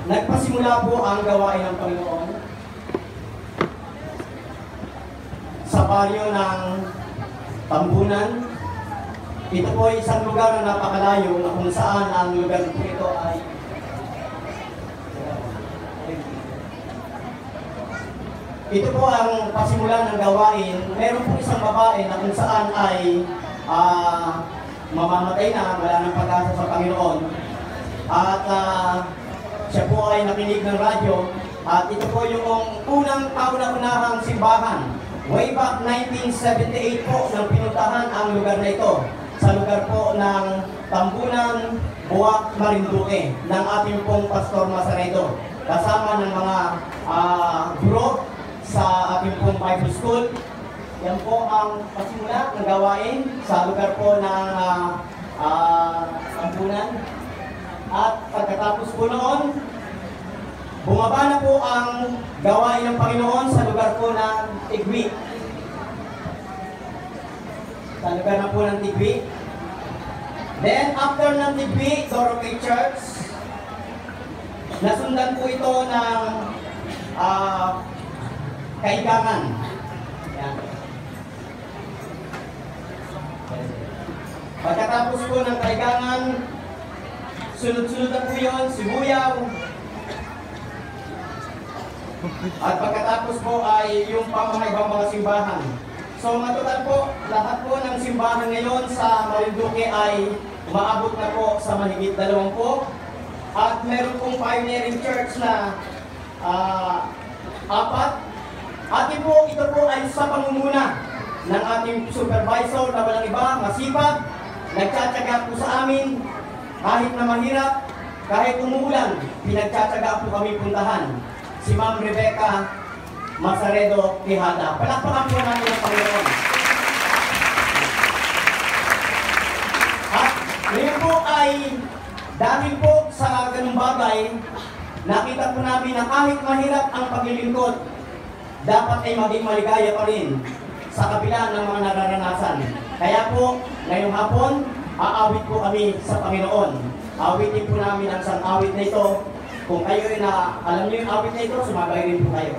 Nagpasimula po ang gawain ng Panginoon sa baryo ng Tambunan. Ito po ay isang lugar na napakalayo na kung saan ang lugar po ito ay ito po ang pasimulan ng gawain. Meron po isang babae na kung saan ay mamamatay na, wala ng pag-asa sa Panginoon. At siya po ay nakinig ng radyo. At ito po yung unang kauna-unahang simbahan. Way back 1978 po nang pinuntahan ang lugar na ito. Sa lugar po ng Tambunan, Buwak, Marinduque ng ating pong Pastor Masaredo. Kasama ng mga guro sa ating pong Bible School. Yan po ang pasimula ng gawain sa lugar po ng Tambunan. At pagkatapos po noon, bumaba na po ang gawain ng Panginoon sa lugar po ng Tigwi. Sa lugar na po ng Tigwi. Then, after ng Tigwi, Dorothy Church, nasundan po ito ng Kaigangan. Yan. Pagkatapos po ng Kaigangan, sunod-sunod na po yun, Sibuyaw. At pagkatapos po ay yung pamamaybang mga simbahan. So matotal po, lahat po ng simbahan ngayon sa Marinduque ay umaabot na po sa mahigit 20. At meron pong pioneering church na 4. At ito po ay sa pangunguna ng ating supervisor na walang iba, masipag, nagtsatsaga po sa amin, kahit na mahirap, kahit umuulan, pinagtsatsaga po kami puntahan. Si Ma'am Rebecca Masaredo Tejada. Palakpakan po namin ang Panginoon. At ngayon po ay dahil po sa ganung bagay, nakita po namin na kahit mahirap ang paglilingkod, dapat ay maging maligaya pa rin sa kabila ng mga nararanasan. Kaya po, ngayong hapon, aawit po kami sa Panginoon. Awitin po namin ang isang awit na ito. Kung kayo na alam niyo yung awit na ito, sumabay rin po kayo.